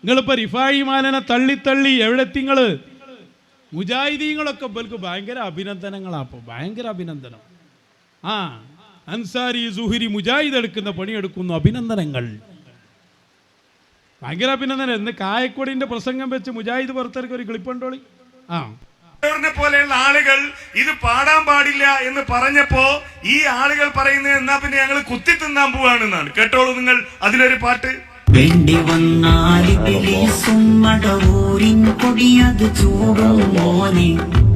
നിങ്ങളിപ്പോൾ റിഫായി മാലനെ തള്ളി എവിടെ എത്തിങ്ങള്? മുജാഹിദീങ്ങളൊക്കെ ഇവർക്ക് ഭയങ്കര അഭിനന്ദനങ്ങളാണ്. അപ്പോൾ ഭയങ്കര അഭിനന്ദനം. അൻസാരി സുഹരി മുജാഹിദ് എടുക്കുന്ന പണിയെടുക്കുന്നു, അഭിനന്ദനങ്ങൾ, ഭയങ്കര അഭിനന്ദനം. എന്ന് കായക്കൊടിന്റെ പ്രസംഗം വെച്ച് മുജാഹിദ് പുറത്തിറക്കി ഒരു ക്ലിപ്പുണ്ടോളി. പോലെയുള്ള ആളുകൾ ഇത് പാടാൻ പാടില്ല എന്ന് പറഞ്ഞപ്പോ ഈ ആളുകൾ പറയുന്നത് എന്നാ പിന്നെ ഞങ്ങൾ കുത്തി തിന്നാൻ പോവാണെന്നാണ്. കേട്ടോളൂ നിങ്ങൾ അതിലൊരു പാട്ട്. വേണ്ടി വന്നാലിൻ കൊടിയത് ചൂടും മോനെ,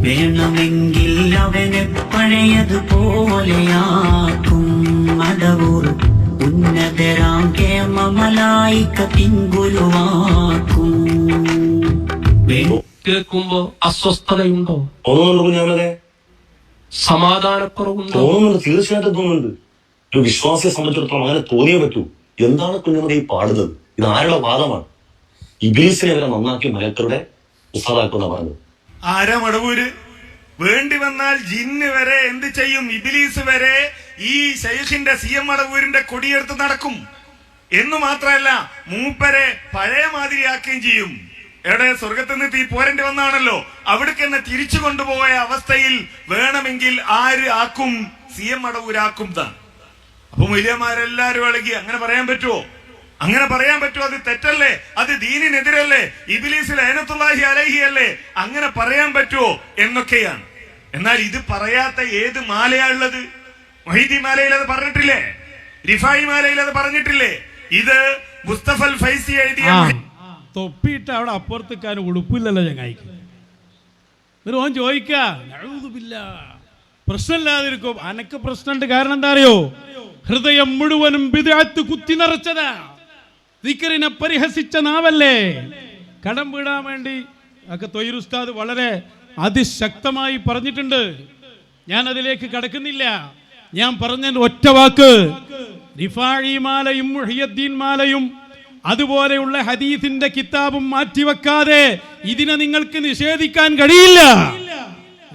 വേണമെങ്കിൽ അവനെ പഴയതുപോലെയാക്കും മടവൂർ ഉന്നതരാം കേമമലായിക്കത്തിൻ ഗുരുവാക്കും. കേൾക്കുമ്പോ അസ്വസ്ഥതയുണ്ടോ? തോന്നുന്നുണ്ട് കുഞ്ഞാമനെ? സമാധാനക്കുറവുണ്ടോ? തോന്നുന്നുണ്ട്, തീർച്ചയായിട്ടും തോന്നുന്നുണ്ട്. ഒരു വിശ്വാസിയെ സംബന്ധിച്ചിടത്തോളം അങ്ങനെ തോന്നിയേ പറ്റൂ. എന്താണ് കുഞ്ഞാമനെ ഈ പാടുന്നത്? ഇത് ആരുടെ വാദമാണ്? ഇബ്ലീസിനെ വരെ നന്നാക്കി മലക്കരുടെ ഉസ്താദാക്കുന്ന പറഞ്ഞത് ആരാ? മടവൂര്. വേണ്ടി വന്നാൽ ജിന്ന് വരെ എന്ത് ചെയ്യും? ഇബ്ലീസ് വരെ ഈ ശൈഖിന്റെ CM മടവൂരിന്റെ കൊടിയെടുത്ത് നടക്കും എന്നു മാത്രമല്ല മൂപ്പരെ പഴയ മാതിരിയാക്കുകയും ചെയ്യും. എവിടെ? സ്വർഗത്തിൽ നിന്ന് തീ പോരേണ്ടി വന്നാണല്ലോ, അവിടേക്ക് തന്നെ തിരിച്ചു കൊണ്ടുപോയ അവസ്ഥയിൽ വേണമെങ്കിൽ ആര് ആക്കും? CM മടവൂരാക്കും താൻ. അപ്പൊ വലിയമാരെല്ലാരും ഇളകി. അങ്ങനെ പറയാൻ പറ്റുമോ? അങ്ങനെ പറയാൻ പറ്റുമോ? അത് തെറ്റല്ലേ? അത് ദീനിനെതിരല്ലേ? ഇബ്ലീസ് ലഅനത്തുല്ലാഹി അലൈഹി അല്ലേ? അങ്ങനെ പറയാൻ പറ്റുമോ എന്നൊക്കെയാണ്. എന്നാൽ ഇത് പറയാത്ത ഏത് മാലയാ ഉള്ളത്? മൊഹീദ്ദീൻ മാലയിൽ അത് പറഞ്ഞിട്ടില്ലേ? റിഫായി മാലയിൽ അത് പറഞ്ഞിട്ടില്ലേ? ഇത് മുസ്തഫൽ ഫൈസി എഴുതിയ തൊപ്പിയിട്ട് അവിടെ അപ്പുറത്തേക്കാൻ ഉടുപ്പില്ലല്ലോ ചങ്ങായിക്ക്. ഒരു ഓൻ ചോദിക്കാ, പ്രശ്നമില്ലാതിരിക്കും. അനക്ക് പ്രശ്നമുണ്ട്. കാരണം എന്താ അറിയോ? ഹൃദയം മുഴുവനും ബിദ്അത്ത് കുത്തി നിറച്ചതാ. ദിക്റിനെ പരിഹസിച്ച നാവല്ലേ. കടം വീടാൻ വേണ്ടി ഒക്കെ തൊയ്യിർ ഉസ്താദ് വളരെ അതിശക്തമായി പറഞ്ഞിട്ടുണ്ട്. ഞാൻ അതിലേക്ക് കടക്കുന്നില്ല. ഞാൻ പറഞ്ഞ ഒറ്റ വാക്ക്, റിഫായി മാലയും മുഹിയുദ്ദീൻ മാലയും അതുപോലെയുള്ള ഹദീസിന്റെ കിതാബും മാറ്റിവെക്കാതെ ഇതിനെ നിങ്ങൾക്ക് നിഷേധിക്കാൻ കഴിയില്ല.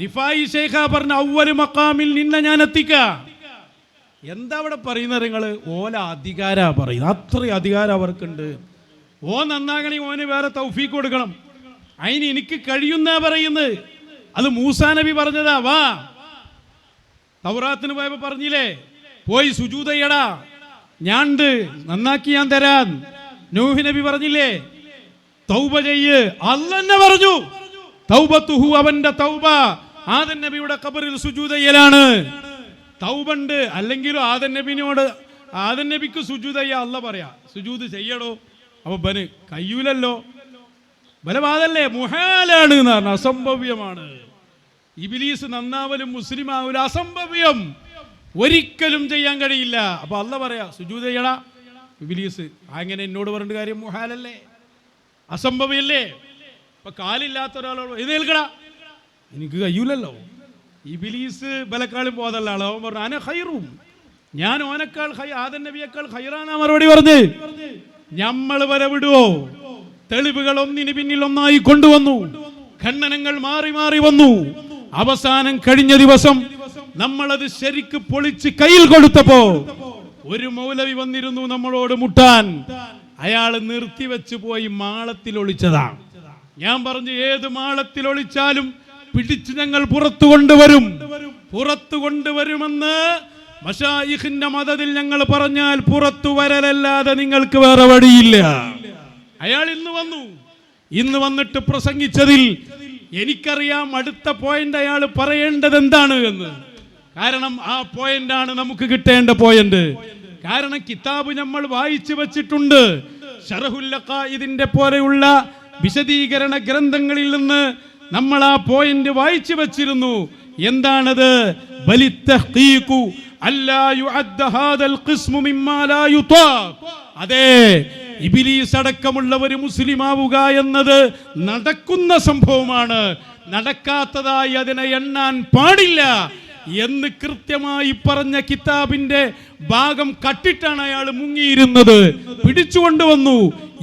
റിഫായി ശൈഖ പറഞ്ഞ അവ്വൽ മഖാമിൽ നിന്നെ ഞാൻ എത്തിക്കാം. എന്താ അവിടെ പറയുന്നത്? നിങ്ങള് ഓല അധികാര പറയുന്നത്, അത്രയും അധികാരം അവർക്കുണ്ട്. ഓ നന്നാകണി, ഓന് വേറെ തൗഫീഖ് കൊടുക്കണം. അതിന് എനിക്ക് കഴിയുന്ന പറയുന്നത്. അത് മൂസാ നബി പറഞ്ഞതാ. വാ, തൗറാത്തിന് പോയപ്പോ പറഞ്ഞില്ലേ, പോയി സുജൂദ് ചെയ്യടാ, ഞാണ്ട് നന്നാക്കി ഞാൻ തരാൻ. നൂഹ് നബി പറഞ്ഞില്ലേ, തൗബ ചെയ്യ്. അല്ലെന്നെ പറഞ്ഞു തൗബത്തുഹു, അവന്റെ തൗബ ആദം നബിയുടെ ഖബറിൽ സുജൂദ് ചെയ്യലാണ്. തൗബണ്ട്. അല്ലെങ്കിലും ആദം നബിക്ക് സുജൂദ് ചെയ്യാ അല്ല പറയാ, സുജൂദ് ചെയ്യടോ. അപ്പൊ ബന് കയ്യൂലല്ലോ, ബലവാദല്ലേ, മുഹാലാണ് എന്ന് പറഞ്ഞ അസംഭവ്യമാണ്. ഇബ്ലീസ് നന്നാവലും മുസ്ലിം ആവലും അസംഭവ്യം, ഒരിക്കലും ചെയ്യാൻ കഴിയില്ല. അപ്പൊ അല്ല പറയാ സുജൂദ് ചെയ്യടാ. ഇബ്ലീസ് അങ്ങനെ എന്നോട് പറഞ്ഞ കാര്യം മുഹാലല്ലേ, അസംഭവ്യല്ലേ. ഇപ്പൊ കാലില്ലാത്ത ഒരാളോട് എഴുന്നേൽക്കടാ, എനിക്ക് കഴിയൂലല്ലോ. ഇബ്ലീസ് ബലക്കാളും പോതല്ല ആള്. അവൻ പറഞ്ഞു അന ഖൈറും, ഞാൻ ഓനേക്കാൾ ആദം നബിയേക്കാൾ ഖൈറാനാ മറുപടി പറഞ്ഞ്. നമ്മൾ വരെ വിടുവോ? തെളിവുകൾ ഒന്നിന് പിന്നിൽ ഒന്നായി കൊണ്ടുവന്നു, ഖണ്ഡനങ്ങൾ മാറി മാറി വന്നു. അവസാനം കഴിഞ്ഞ ദിവസം നമ്മളത് ശരിക്ക് പൊളിച്ച് കയ്യിൽ കൊടുത്തപ്പോ ഒരു മൗലവി വന്നിരുന്നു നമ്മളോട് മുട്ടാൻ. അയാൾ നിർത്തിവെച്ച് പോയി മാളത്തിൽ ഒളിച്ചതാണ്. ഞാൻ പറഞ്ഞു, ഏത് മാളത്തിൽ ഒളിച്ചാലും പിടിച്ച് ഞങ്ങൾ പുറത്തു കൊണ്ടുവരുമെന്ന് മശായിഖിന്റെ മദതിൽ ഞങ്ങൾ പറഞ്ഞാൽ പുറത്തു വരലല്ലാതെ നിങ്ങൾക്ക് വേറെ വഴിയില്ല. അയാൾ ഇന്ന് വന്നിട്ട് പ്രസംഗിച്ചതിൽ എനിക്കറിയാം അടുത്ത പോയിന്റ് അയാൾ പറയേണ്ടത് എന്താണ് എന്ന്. കാരണം ആ പോയിന്റാണ് നമുക്ക് കിട്ടേണ്ട പോയിന്റ്. കാരണം കിതാബ് നമ്മൾ വായിച്ചു വച്ചിട്ടുണ്ട്. ശറഹുൽ അഖായിദിന്റെ പോലെയുള്ള വിശദീകരണ ഗ്രന്ഥങ്ങളിൽ നിന്ന് നമ്മൾ ആ പോയിന്റ് വായിച്ചു വച്ചിരുന്നു. എന്താണത്? അതെ, ഇബ്ലീസ് അടക്കമുള്ള ഒരു മുസ്ലിം ആവുക എന്നത് നടക്കുന്ന സംഭവമാണ്. നടക്കാത്തതായി അതിനെ എണ്ണാൻ പാടില്ല എന്ന് കൃത്യമായി പറഞ്ഞ കിതാബിന്റെ ഭാഗം കട്ടിട്ടാണ് അയാൾ മുങ്ങിയിരുന്നത്. പിടിച്ചുകൊണ്ടുവന്നു.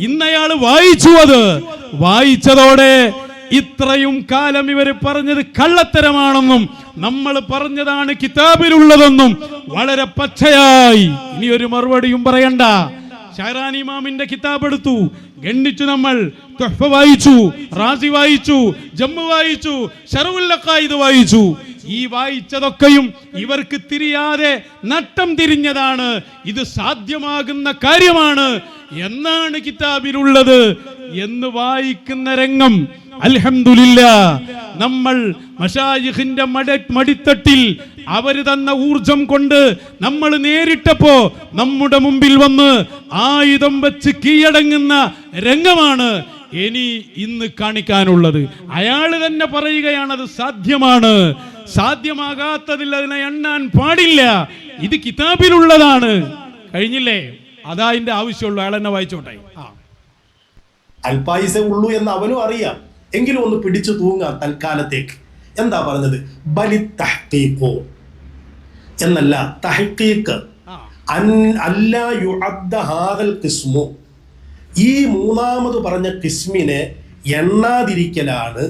ഇന്നയാൾ വായിച്ചു. അത് വായിച്ചതോടെ ഇത്രയും കാലം ഇവർ പറഞ്ഞത് കള്ളത്തരമാണെന്നും നമ്മൾ പറഞ്ഞതാണ് കിതാബിലുള്ളതെന്നും വളരെ പച്ചയായി ഇനി ഒരു മറുപടിയും പറയണ്ട. ഷഹറാനി ഇമാമിന്റെ കിതാബ് എടുത്തു. ഗണ്ണിച്ചു. നമ്മൾ തുഹ്ഫ വായിച്ചു, റാസി വായിച്ചു, ജമ്മു വായിച്ചു, ശറഉൽ അഖായിദ് വായിച്ചു. ഈ വായിച്ചതൊക്കെയും ഇവർക്ക് തിരിയാതെ നട്ടം തിരിഞ്ഞതാണ്. ഇത് സാധ്യമാകുന്ന കാര്യമാണ് എന്നാണ് കിതാബിലുള്ളത് എന്ന് വായിക്കുന്ന രംഗം അൽഹംദുലില്ലാഹ് നമ്മൾ മശായിഖിന്റെ മടിത്തട്ടിൽ അവര് തന്ന ഊർജം കൊണ്ട് നമ്മൾ നേരിട്ടപ്പോ നമ്മുടെ മുമ്പിൽ വന്ന് ആയുധം വെച്ച് കീഴടങ്ങുന്ന രംഗമാണ് ഇന്ന് കാണിക്കാനുള്ളത്. അയാൾ തന്നെ പറയുകയാണത് സാധ്യമാണ്. സാധ്യമാകാത്തതിൽ അതിനെ എണ്ണാൻ പാടില്ല. ഇത് കിതാബിലുള്ളതാണ്. കഴിഞ്ഞില്ലേ? അതാ അതിന്റെ ആവശ്യമുള്ളൂ. അയാൾ തന്നെ വായിച്ചോട്ടെ. അൽപായുസേ ഉള്ളൂ എന്ന് അവനും അറിയാം. എങ്കിലും ഒന്ന് പിടിച്ചു തൂങ്ങാം തൽക്കാലത്തേക്ക്. എന്താ പറഞ്ഞത്? ബലി തഹ്ഖീഖു എന്നല്ല, തഹ്ഖീഖ് അല്ലാ യുഅദ്ദ ഹാദൽ ഖിസ്മു. ഈ മൂന്നാമത് പറഞ്ഞ കിസ്മിനെ എണ്ണാതിരിക്കലാണ്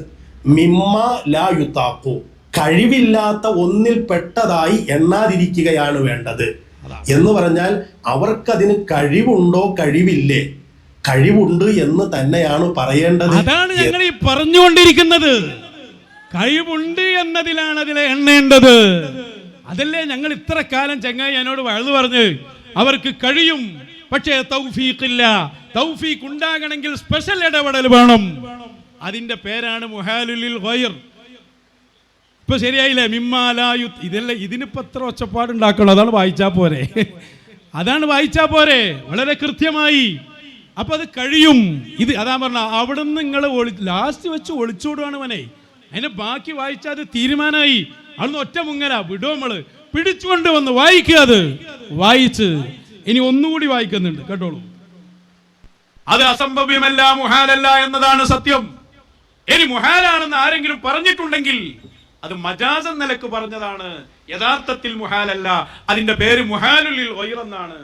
മിമ്മ ലാ യുതാഖു. കഴിവില്ലാത്ത ഒന്നിൽ പെട്ടതായി എണ്ണാതിരിക്കുകയാണ് വേണ്ടത്. എന്ന് പറഞ്ഞാൽ അവർക്കതിന് കഴിവുണ്ടോ കഴിവില്ലേ? കഴിവുണ്ട് എന്ന് തന്നെയാണ് പറയേണ്ടത്. അതാണ് ഞങ്ങൾ ഈ പറഞ്ഞുകൊണ്ടിരിക്കുന്നത്. കഴിവുണ്ട് എന്നതിലാണ് അതിലെ എണ്ണേണ്ടത്. അതല്ലേ ഞങ്ങൾ ഇത്ര കാലം ചങ്ങായി എന്നോട് വഴുതു പറഞ്ഞ് അവർക്ക് കഴിയും, പക്ഷേ തൗഫീഖില്ല. തൗഫീഖ് ഉണ്ടാകണമെങ്കിൽ സ്പെഷ്യൽ ഇടപെടൽ വേണം. അതിന്റെ പേരാണ് മുഹാലുലിൽ ഗൈർ. ഇപ്പൊ ശരിയായില്ലേ? മിമ്മാലായു. ഇതല്ല, ഇതിനിപ്പോ എത്ര ഒച്ചപ്പാടുണ്ടാക്കണം? അതാണ് വായിച്ചാ പോരെ. അതാണ് വായിച്ചാ പോരെ, വളരെ കൃത്യമായി. അപ്പൊ അത് കഴിയും. ഇത് അതാ പറഞ്ഞ അവിടുന്ന് നിങ്ങൾ ലാസ്റ്റ് വെച്ച് ഒളിച്ചോടുകയാണ് മനെ. അതിന് ബാക്കി വായിച്ചാൽ അത് തീരുമാനമായി. അവിടുന്ന് ഒറ്റ മുങ്ങല വിടും. നമ്മള് പിടിച്ചുകൊണ്ട് വന്ന് വായിക്കുക. അത് വായിച്ച് ഇനി ഒന്നുകൂടി വായിക്കുന്നുണ്ട്, കേട്ടോളൂ. അത് അസംഭവ്യമല്ല, മുഹാലല്ല എന്നതാണ് സത്യം. ഇനി മുഹാലാണെന്ന് ആരെങ്കിലും പറഞ്ഞിട്ടുണ്ടെങ്കിൽ അത് മജാസ് നിലക്ക് പറഞ്ഞതാണ്. യഥാർത്ഥത്തിൽ മുഹാലല്ല. അതിന്റെ പേര് മുഹാലുൽ ഗൈർ എന്നാണ്.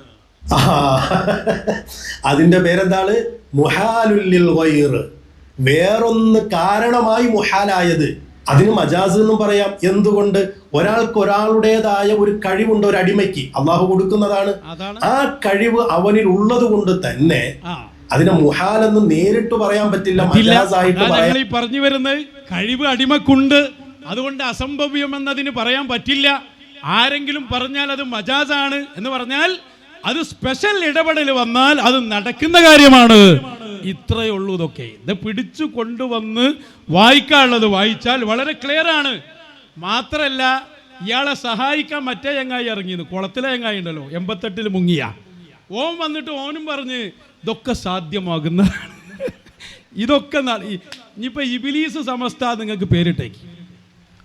അതിന്റെ പേരെന്താണ്? മുഹാലുൽ ഗൈർ. വേറൊന്ന് കാരണമായി മുഹാലായത്. അതിന് മജാസ് എന്നും പറയാം. എന്തുകൊണ്ട്? ഒരാൾക്ക് ഒരാളുടേതായ ഒരു കഴിവുണ്ട്. ഒരു അടിമയ്ക്ക് അള്ളാഹു കൊടുക്കുന്നതാണ്. ആ കഴിവ് അവനിൽ ഉള്ളത് കൊണ്ട് തന്നെ അതിനെ മുഹാലെന്ന് നേരിട്ട് പറയാൻ പറ്റില്ല, മജാസായിട്ട് പറയാം. പറഞ്ഞു വരുന്നത് കഴിവ് അടിമക്കുണ്ട്, അതുകൊണ്ട് അസംഭവ്യം എന്നതിന് പറയാൻ പറ്റില്ല. ആരെങ്കിലും പറഞ്ഞാൽ അത് മജാസാണ് എന്ന് പറഞ്ഞാൽ അത് സ്പെഷ്യൽ ഇടപെടൽ വന്നാൽ അത് നടക്കുന്ന കാര്യമാണ്. ഇത്രയേ ഉള്ളൂ. ഇതൊക്കെ ഇത് പിടിച്ചു കൊണ്ടുവന്ന് വായിക്കാനുള്ളത് വായിച്ചാൽ വളരെ ക്ലിയർ ആണ്. മാത്രല്ല ഇയാളെ സഹായിക്കാൻ മറ്റേ ചങ്ങായി ഇറങ്ങിയത്, കുളത്തിലെ ചങ്ങായി ഉണ്ടല്ലോ, 88 മുങ്ങിയ ഓൻ വന്നിട്ട് ഓനും പറഞ്ഞ് ഇതൊക്കെ സാധ്യമാകുന്നതാണ്. ഇതൊക്കെ ഇനിയിപ്പോ ഇബിലീസ് സമസ്ത നിങ്ങൾക്ക് പേരിട്ടേക്ക്,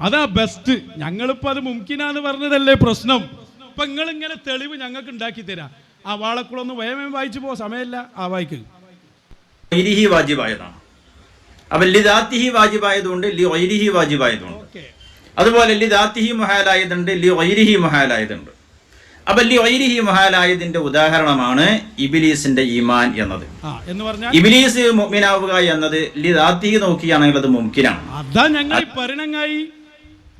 അതാ ബെസ്റ്റ്. ഞങ്ങളിപ്പോ അത് മുംകിനാന്ന് പറഞ്ഞതല്ലേ പ്രശ്നം. അപ്പൊ നിങ്ങളിങ്ങനെ തെളിവ് ഞങ്ങൾക്ക് ഉണ്ടാക്കി തരാം. ആ വാളക്കുളൊന്ന് വേഗം വായിച്ചു പോ, സമയമില്ല. ആ വായിക്ക്. വാജിബായതാണ്. അപ്പൊ ലിദാത്തിഹി വാജിബായതുകൊണ്ട് ലി ഗൈരിഹി വാജിബായതുണ്ട്. അതുപോലെ ലിദാത്തിഹി മുഹാലായതുണ്ട്, ലി ഗൈരിഹി മുഹാലായതുണ്ട്. അപ്പൊ ലി ഗൈരിഹി മുഹാലായതിന്റെ ഉദാഹരണമാണ് ഇബ്ലീസിന്റെ ഈമാൻ എന്നത്. ഇബ്ലീസ് മുഅ്മിനാവുക എന്നത് ലിദാത്തിഹി നോക്കിയാണെങ്കിൽ അത് മുംകിനാണ്. അതാ ഞങ്ങൾ പരിണങ്ങായി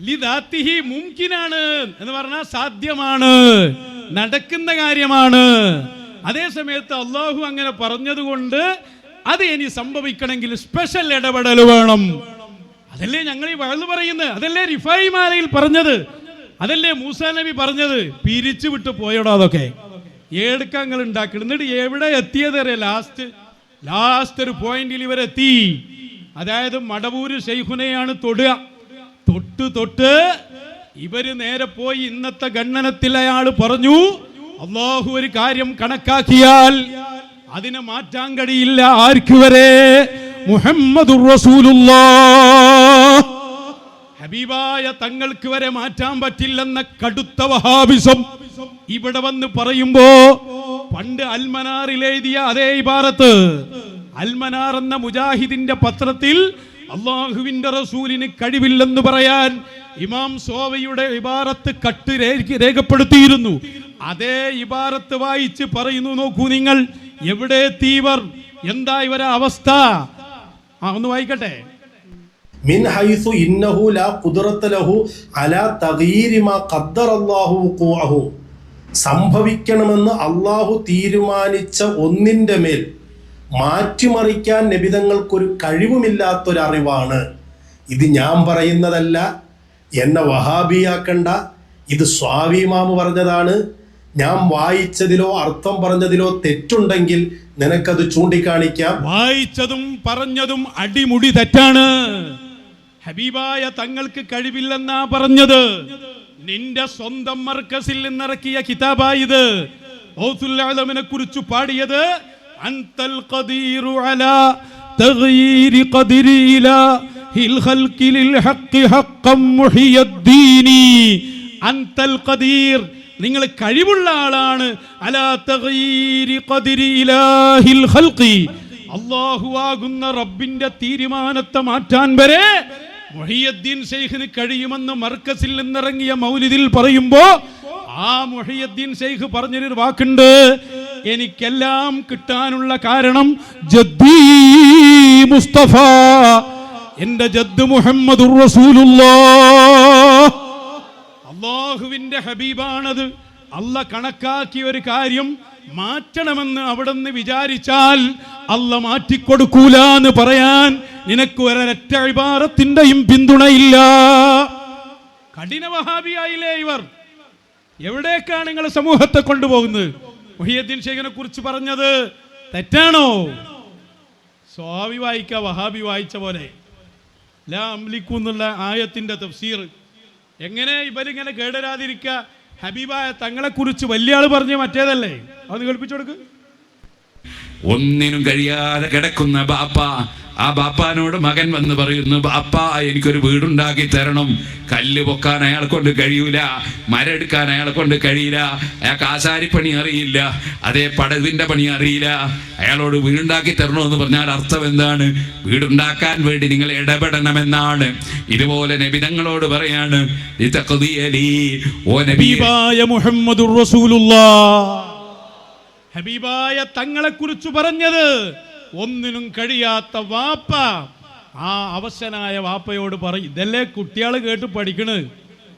ലിദാത്തിഹി മുംകിനാണ് എന്ന് പറഞ്ഞാൽ സാധ്യമാണ്, നടക്കുന്ന കാര്യമാണ്. അതേ സമയത്ത് അള്ളാഹു അങ്ങനെ പറഞ്ഞതുകൊണ്ട് അത് ഇനി സംഭവിക്കണമെങ്കിൽ സ്പെഷ്യൽ ഇടപെടൽ വേണം. അതല്ലേ ഞങ്ങൾ ഈ വഴുതു പറയുന്നത്. അതല്ലേ റിഫായി മാലയിൽ പറഞ്ഞത്. അതല്ലേ മൂസാ നബി പറഞ്ഞത്. പിരിച്ചു വിട്ട് പോയടോ അതൊക്കെ ഏടുക്കങ്ങൾ ഉണ്ടാക്കി. എന്നിട്ട് എവിടെ എത്തിയത്? ലാസ്റ്റ് ഒരു പോയിന്റിൽ ഇവരെത്തി. അതായത് മടവൂര് ശൈഖുനെയാണ് തൊടുക. തൊട്ട് ഇവര് നേരെ പോയി ഇന്നത്തെ ഗണ്ണനത്തിൽ അയാൾ പറഞ്ഞു, അള്ളാഹു ഒരു കാര്യം കണക്കാക്കിയാൽ അതിനെ മാറ്റാൻ കഴിയില്ല. ആർക്ക് വരെ? മുഹമ്മദുർ റസൂലുള്ളാഹ്, ഹബീബായ തങ്ങൾക്ക് വരെ മാറ്റാൻ പറ്റില്ലെന്ന കടുത്ത വഹാബിസം ഇവിടെ വന്ന് പറയുമ്പോ പണ്ട് അൽമനാറിൽ എഴുതിയ അതേ ഇബാറത്ത്, അൽമനാർ എന്ന മുജാഹിദിന്റെ പത്രത്തിൽ അള്ളാഹുവിന്റെ റസൂലിന് കഴിവില്ലെന്ന് പറയാൻ ഇമാം സോവയുടെ ഇബാറത്ത് കട്ട് രേഖപ്പെടുത്തിയിരുന്നു. അതേ ഇബാറത്ത് വായിച്ച് പറയുന്നു, നോക്കൂ നിങ്ങൾ, എവിടെ എത്തിയവർ, എന്താ ഇവരെ അവസ്ഥ? ഒന്ന് വായിക്കട്ടെ. മിൻ ഹൈസു ഇന്നഹു ലാ ഖുദ്റത ലഹു അലാ തഗ്യീരി മാ ഖദ്ദറല്ലാഹു വുഖൂഅഹു. സംഭവിക്കണമെന്ന് അള്ളാഹു തീരുമാനിച്ച ഒന്നിന്റെ മേൽ മാറ്റിമറിക്കാൻ നബിതങ്ങൾക്കൊരു കഴിവുമില്ലാത്തൊരറിവാണ്. ഇത് ഞാൻ പറയുന്നതല്ല, എന്നെ വഹാബിയാക്കണ്ട, ഇത് സ്വാമി ഇമാം പറഞ്ഞതാണ്. ഞാൻ വായിച്ചതിലോ അർത്ഥം പറഞ്ഞതിലോ തെറ്റുണ്ടെങ്കിൽ നിനക്കത് ചൂണ്ടിക്കാണിക്കാം. വായിച്ചതും പറഞ്ഞതും അടിമുടി തെറ്റാണ്. ഹബീബായ തങ്ങൾക്ക് കഴിവില്ലെന്നാ പറഞ്ഞത്. നിന്റെ സ്വന്തം മർക്കസിൽ നിന്നിറക്കിയ കിതാബായത്. ഗൗസുൽ ആലമിനെ കുറിച്ച് പാടിയത് അൻതൽ ഖദീറു അലാ തഗ്യീരി ഖദരി ഇലാഹിൽ ഖൽഖി ലിൽ ഹഖ് ഹഖ്ഖൻ മുഹിയദ്ദീനി. അൻതൽ ഖദീർ, നിങ്ങൾ കഴിവുള്ള ആളാണ്. അലാ തഗ്യീരി ഖദരി ഇലാഹിൽ ഖൽഖി, അല്ലാഹു ആകുന്ന റബ്ബിന്റെ തീരുമാനത്തെ മാറ്റാൻ വരെ മുഹിയദ്ദീൻ ശൈഖിന് കഴിയുമെന്ന് മർക്കസിൽ നിന്നിറങ്ങിയ മൗലിദിൽ പറയുമ്പോ ആ മുഹിയദ്ദീൻ ശൈഖ് പറഞ്ഞൊരു വാക്കുണ്ട്, എനിക്കെല്ലാം കിട്ടാനുള്ള കാരണം ജദ്ദീ മുസ്തഫ, എന്റെ ജദ്ദ് മുഹമ്മദുർ റസൂലുള്ളാഹ്, അല്ലാഹുവിന്റെ ഹബീബാണത്. അല്ല കണക്കാക്കിയ ഒരു കാര്യം മാറ്റണമെന്ന് അവിടുന്ന് വിചാരിച്ചാൽ അല്ല മാറ്റിക്കൊടുക്കൂല എന്ന് പറയാൻ നിനക്ക് ഒരൊറ്റ ഇബാറത്തിന്റെയും പിന്തുണയില്ല. കഠിന വഹാബിയായില്ലേ ഇവർ? എവിടേക്കാണ് നിങ്ങൾ സമൂഹത്തെ കൊണ്ടുപോകുന്നത്? മുഹിയദ്ദീൻ ശൈഖിനെ കുറിച്ച് പറഞ്ഞത് തെറ്റാണോ? സ്വാമി വായിക്ക, വഹാബി വായിച്ച പോലെ ലാ അംലിക്കു എന്നുള്ള ആയത്തിന്റെ തഫ്സീർ. എങ്ങനെ ഇവരിങ്ങനെ കേടരാതിരിക്കുക? ഹബീബായ തങ്ങളെ കുറിച്ച് വലിയ ആള് പറഞ്ഞ മറ്റേതല്ലേ, അത് കേൾപ്പിച്ചു കൊടുക്ക്. ഒന്നിനും കഴിയാതെ കിടക്കുന്ന ബാപ്പ, ആ ബാപ്പാനോട് മകൻ വന്ന് പറയുന്നു, ബാപ്പ എനിക്കൊരു വീടുണ്ടാക്കി തരണം. കല്ല് പൊക്കാൻ അയാളെ കൊണ്ട് കഴിയൂല, മരം എടുക്കാൻ അയാളെ കൊണ്ട് കഴിയില്ല, അയാൾക്ക് ആശാരിപ്പണി അറിയില്ല, അതേ പടവിന്റെ പണി അറിയില്ല. അയാളോട് വീടുണ്ടാക്കി തരണമെന്ന് പറഞ്ഞാൽ അർത്ഥം എന്താണ്? വീടുണ്ടാക്കാൻ വേണ്ടി നിങ്ങൾ ഇടപെടണമെന്നാണ്. ഇതുപോലെ നബിതങ്ങളോട് പറയാണ്, ഓ നബിയായ മുഹമ്മദുർ റസൂലുള്ളാഹ്, ഹബീബായ തങ്ങളെ കുറിച്ച് പറഞ്ഞത് ഒന്നിനും കഴിയാത്ത വാപ്പ ആ അവശനായ വാപ്പയോട് പറയും. ഇതല്ലേ കുട്ടികള് കേട്ട് പഠിക്കണ്.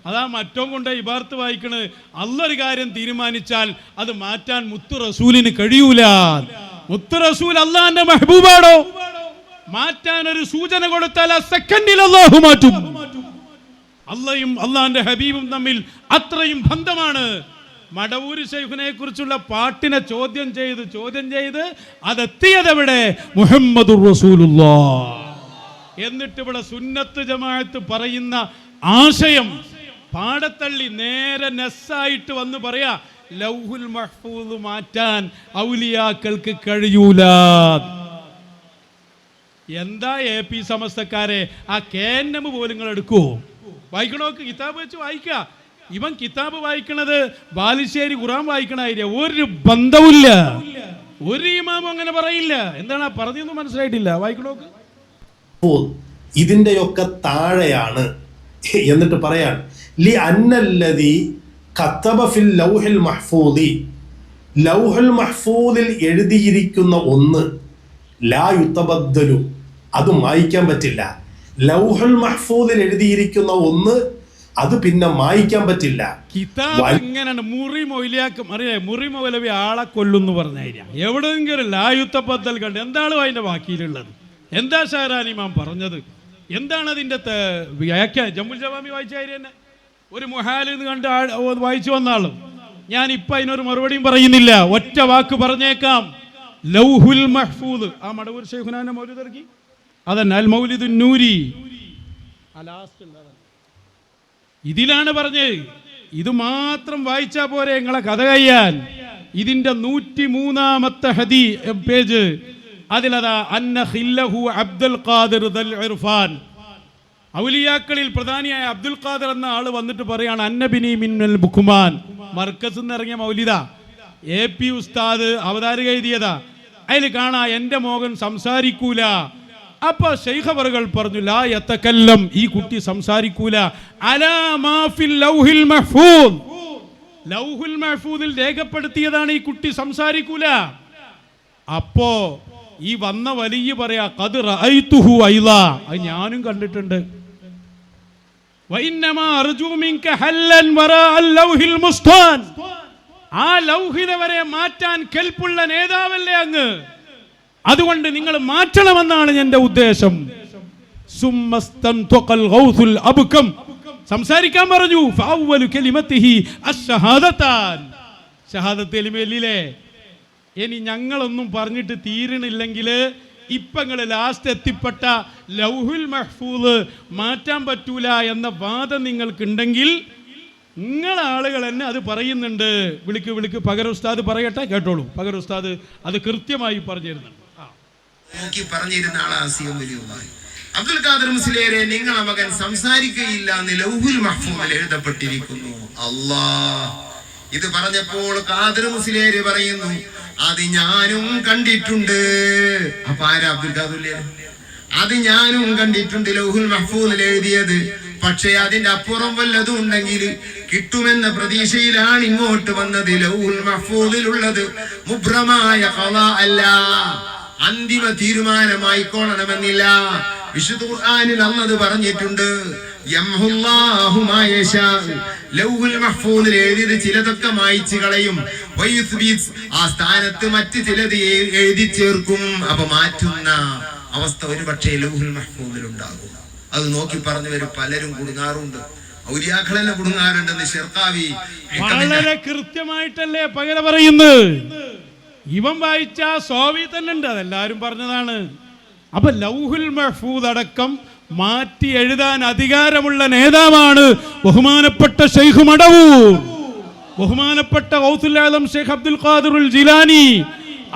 അതാ മറ്റോ കൊണ്ട് ഇബാർത്ത് വായിക്കണ്. അള്ളൊരു കാര്യം തീരുമാനിച്ചാൽ അത് മാറ്റാൻ മുത്തു റസൂലിന് കഴിയൂല. മുത്തു റസൂൽ അള്ളാന്റെ മെഹബൂബാണോ? മാറ്റാൻ ഒരു സൂചന കൊടുത്താൽ ആ സെക്കൻഡിൽ അള്ളാഹു മാറ്റും. അള്ളയും അള്ളാന്റെ ഹബീബും തമ്മിൽ അത്രയും ബന്ധമാണ്. മടവൂര് ശൈഖിനെ കുറിച്ചുള്ള പാട്ടിനെ ചോദ്യം ചെയ്ത് അതെത്തിയതെവിടെ? മുഹമ്മദുർ റസൂലുള്ളാഹ്. എന്നിട്ട് ഇവിടെ സുന്നത്ത് ജമാഅത്ത് പറയുന്ന ആശയം പാടത്തള്ളി നേരെ നെസ്സായിട്ട് വന്ന് പറയാ, ലൗഹുൽ മഹ്ഫൂദ് മാറ്റാൻ ഔലിയാക്കൾക്ക് കഴിയൂല. എന്താ AP സമസ്തക്കാരെ, ആ KNM പോലും നിങ്ങൾ എടുക്കുവോ? വായിക്കണോക്ക് കിതാബ് വെച്ച് വായിക്ക. ഇവൻ കിതാബ് വായിക്കണത് ബാലുശ്ശേരി ഖുർആൻ വായിക്കണായിരിക്കും. ഒരു ബന്ധവുമില്ല. ഒരു ഇമാമും അങ്ങനെ പറയില്ല. എന്താണ് ആ പറഞ്ഞൊന്നും മനസ്സിലായിട്ടില്ല. വായിക്കണോക്ക്. ഇതിന്റെയൊക്കെ താഴെയാണ്. എന്നിട്ട് പറയാൻ ലി അന്നല്ലദി കതബ ഫിൽ ലൗഹിൽ മഹ്ഫൂദി, ലൗഹുൽ മഹ്ഫൂദിൽ എഴുതിയിരിക്കുന്ന ഒന്ന് ലാ യുതബദ്ദലു, അത് മായ്ക്കാൻ പറ്റില്ല. ലൗഹുൽ മഹ്ഫൂദിൽ എഴുതിയിരിക്കുന്ന ഒന്ന് അത് പിന്നെ മായ്ക്കാൻ പറ്റില്ല. കിതാബ് എങ്ങനെയാണ്? മുറി മൗലിയാക്കും അറിയാം. മുറി മൗലവി ആളെ കൊല്ലുന്നു പറഞ്ഞായിരിക്കാം. എവിടെയെങ്കിലും ലായുത്തബദ്ദൽ കണ്ട് എന്താണ് അതിന്റെ ബാക്കിയിലുള്ളത്? എന്താ ഷാരാൻ ഇമാം പറഞ്ഞത്? എന്താണ് അതിന്റെ വ്യാഖ്യാനം? ജമ്മുൽ ജവാമി വായിച്ചായിരുന്നു തന്നെ ഒരു മുഹാലിൽ നിന്ന് കണ്ട് വായിച്ചു വന്നാളും. ഞാൻ ഇപ്പൊ അതിനൊരു മറുപടിയും പറയുന്നില്ല. ഒറ്റ വാക്ക് പറഞ്ഞേക്കാം. ലൗഹുൽ മഹ്ഫൂദ്, ആ മടവൂർ ശൈഖുനാന്റെ മൗലിദ് ഇറക്കി അതന്നെ, അൽ മൗലിദുൻ നൂരി, ഇതിലാണ് പറഞ്ഞത്. ഇത് മാത്രം വായിച്ചാ പോരെ നിങ്ങളെ കഥ കഴിയാൻ. ഇതിന്റെ 103-ാമത്തെ പേജ്, അതിലതാ അന്ന ഖില്ലഹു അബ്ദുൽ ഖാദിർ ദൽ ഇർഫാൻ, ഔലിയാക്കളിൽ പ്രധാനിയായ അബ്ദുൽ ഖാദിർ എന്ന ആള് വന്നിട്ട് പറയാണ്, അന്നബിനി മിന്നൽ ബുഖുമാൻ, മർക്കസിൽ നിന്ന് ഇറങ്ങിയ മൗലിദ, AP ഉസ്താദ് അവതാരിക എഴുതിയതാ. അതിൽ കാണാ എന്റെ മോഹൻ സംസാരിക്കൂല. അപ്പൊ ശൈഖവറുകൾ പറഞ്ഞു, ലാ യതകല്ലം, ഈ കുട്ടി സംസാരിക്കൂല. അലാ മാ ഫിൽ ലൗഹിൽ മഹ്ഫൂദ്, ലൗഹുൽ മഹ്ഫൂദിൽ രേഖപ്പെടുത്തിയതാണ് ഈ കുട്ടി സംസാരിക്കൂല. അപ്പോ ഈ വന്ന വലിയ പറയാ, ഖദ് റഅയ്തുഹു അയ്ളാ, അത് ഞാനും കണ്ടിട്ടുണ്ട്. വഇന്നമാ അർജു മിൻക ഹല്ലൻ വറാ അൽ ലൗഹിൽ മുസ്താൻ, ആ ലൗഹിനെ വരെ മാറ്റാൻ കെൽപ്പുള്ള നേതാവല്ലേ അങ്ങ്? അതുകൊണ്ട് നിങ്ങൾ മാറ്റണമെന്നാണ് എൻ്റെ ഉദ്ദേശം. സുമ്മസ്തൻത്വഖൽ ഗൗസുൽ അബ്കം, സംസാരിക്കാൻ പറഞ്ഞു. ഫഅവ്വലു കലിമത്തിഹി അശ്ശഹാദതാൻ, ഷഹാദത്ത് കലിമയില്ലേ. ഇനി ഞങ്ങളൊന്നും പറഞ്ഞിട്ട് തീരണില്ലെങ്കിൽ ഇപ്പങ്ങൾ ലാസ്റ്റ് എത്തിപ്പെട്ട ലൗഹുൽ മഹ്ഫൂദ് മാറ്റാൻ പറ്റൂല എന്ന വാദം നിങ്ങൾക്കുണ്ടെങ്കിൽ നിങ്ങളാളുകൾ തന്നെ അത് പറയുന്നുണ്ട്. വിളിക്ക് പകരം ഉസ്താദ് പറയട്ടെ, കേട്ടോളൂ. പകരം ഉസ്താദ് അത് കൃത്യമായി പറഞ്ഞു തരുന്നുണ്ട്. നോക്കി പറഞ്ഞിരുന്ന ആളാസിയും വലിയുമായി അബ്ദുൽ ഖാദർ മുസ്ലിയാരെ, നിങ്ങളെ മകൻ സംസാരിക്കുകയില്ല എന്ന് ലൗഹുൽ മഹ്ഫൂദിൽ എഴുതപ്പെട്ടിരിക്കുന്നു. അല്ലാഹ് ഇത് പറഞ്ഞപ്പോൾ ഖാദർ മുസ്ലിയാര് പറയുന്നു, അത് ഞാനും കണ്ടിട്ടുണ്ട്. അപ്പൊ ആരാ അബ്ദുൽ ഖാദർ? അത് ഞാനും കണ്ടിട്ടുണ്ട് ലൗഹുൽ മഹ്ഫൂദിൽ എഴുതിയത്. പക്ഷെ അതിന്റെ അപ്പുറം വല്ലതും ഉണ്ടെങ്കിൽ കിട്ടുമെന്ന പ്രതീക്ഷയിലാണ് ഇങ്ങോട്ട് വന്നത്. ലൗഹുൽ മഹ്ഫൂദിലുള്ളത് മുബ്രമായ ഖളാ അല്ല, അന്തിമ തീരുമാനമായിക്കോളണമെന്നില്ല. വിശുദ്ധ ഖുർആനിൽ അല്ലാഹു പറഞ്ഞിട്ടുണ്ട്, യംഹുല്ലാഹു മാ യശാ, ലൗഹുൽ മഹ്ഫൂദിൽ എഴുതിയത് ചിലതൊക്കെ മായ്ച്ചു കളയും, വയുസ്ബിത്, ആ സ്ഥാനത്ത് മറ്റ് ചിലത് എഴുതി ചേർക്കും. അപ്പൊ മാറ്റുന്ന അവസ്ഥ ഒരു പക്ഷേ ലൗഹുൽ മഹ്ഫൂദിൽ ഉണ്ടാകും. അത് നോക്കി പറഞ്ഞവര് പലരും കുടുങ്ങാറുണ്ട്, ഔലിയാക്കളെല്ലാം കുടുങ്ങാറുണ്ടെന്ന് ഷെർഖാവി വളരെ കൃത്യമായിട്ടല്ലേ പകരം പറയുന്നത്. ഇവൻ വായിച്ച സോവി തന്നെ ഉണ്ട്, അതെല്ലാരും പറഞ്ഞതാണ്. അപ്പൊ ലൗഹുൽ മഹ്ഫൂദ് അടക്കം മാറ്റി എഴുതാൻ അധികാരമുള്ള നേതാവാണ് ബഹുമാനപ്പെട്ട ശൈഖ് മടവൂർ, ബഹുമാനപ്പെട്ട ഗൗസുൽ ആലം ശൈഖ് അബ്ദുൽ ഖാദിറുൽ ജിലാനി.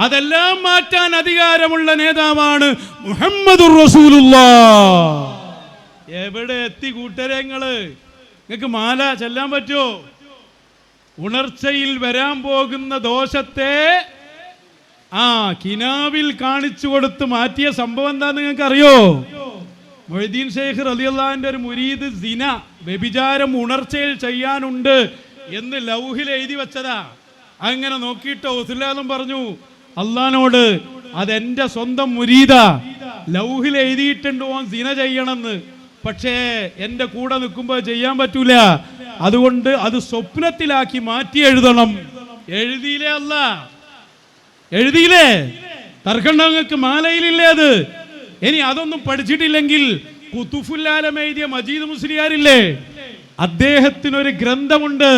അതെല്ലാം മാറ്റാൻ അധികാരമുള്ള നേതാവാണ് മുഹമ്മദുർ റസൂലുള്ളാഹ്. എവിടെ എത്തി കൂട്ടരെ നിങ്ങള്? നിങ്ങൾക്ക് മാല ചെല്ലാൻ പറ്റുമോ? ഉണർച്ചയിൽ വരാൻ പോകുന്ന ദോഷത്തെ കിനാവിൽ കാണിച്ചു കൊടുത്ത് മാറ്റിയ സംഭവം എന്താന്ന് നിങ്ങൾക്ക് അറിയോ? മൊയ്തീൻ ശൈഖ് റളിയല്ലാഹുവിന്റെ ഒരു മുരീദ് സിന, വ്യഭിചാരം ഉണർച്ചയിൽ ചെയ്യാനുണ്ട് എന്ന് ലൗഹിൽ എഴുതി വെച്ചതാ. അങ്ങനെ നോക്കിയിട്ട് ഗൗസുൽ പറഞ്ഞു അള്ളാനോട്, അതെന്റെ സ്വന്തം മുരീദാ, ലൗഹിൽ എഴുതിയിട്ടുണ്ട് ഓൻ സിന ചെയ്യണമെന്ന്. പക്ഷേ എൻ്റെ കൂടെ നിൽക്കുമ്പോൾ ചെയ്യാൻ പറ്റൂല, അതുകൊണ്ട് അത് സ്വപ്നത്തിലാക്കി മാറ്റി എഴുതണം. എഴുതിയില്ലേ? അല്ല എഴുതിയില്ലേ? തർക്കണ്ടങ്ങൾക്ക് മാലയിലില്ലേ അത്? ഇനി അതൊന്നും പഠിച്ചിട്ടില്ലെങ്കിൽ ഖുതുഫുൽ ആലം എഴുതിയ മജീദ് മുസ്ലിയാരില്ലേ, അദ്ദേഹത്തിനൊരു ഗ്രന്ഥമുണ്ട്,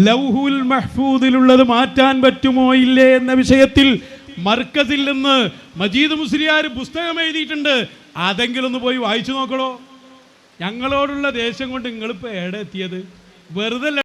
ലൗഹുൽ മഹ്ഫൂദിലുള്ളത് മാറ്റാൻ പറ്റുമോ ഇല്ലേ എന്ന വിഷയത്തിൽ മർക്കസിൽ നിന്ന് മജീദ് മുസ്ലിയാർ പുസ്തകം എഴുതിയിട്ടുണ്ട്. അതെങ്കിലും ഒന്ന് പോയി വായിച്ചു നോക്കണോ. ഞങ്ങളോടുള്ള ദേഷ്യം കൊണ്ട് നിങ്ങളിപ്പോൾ എവിടെ എത്തിയത്? വെറുതെ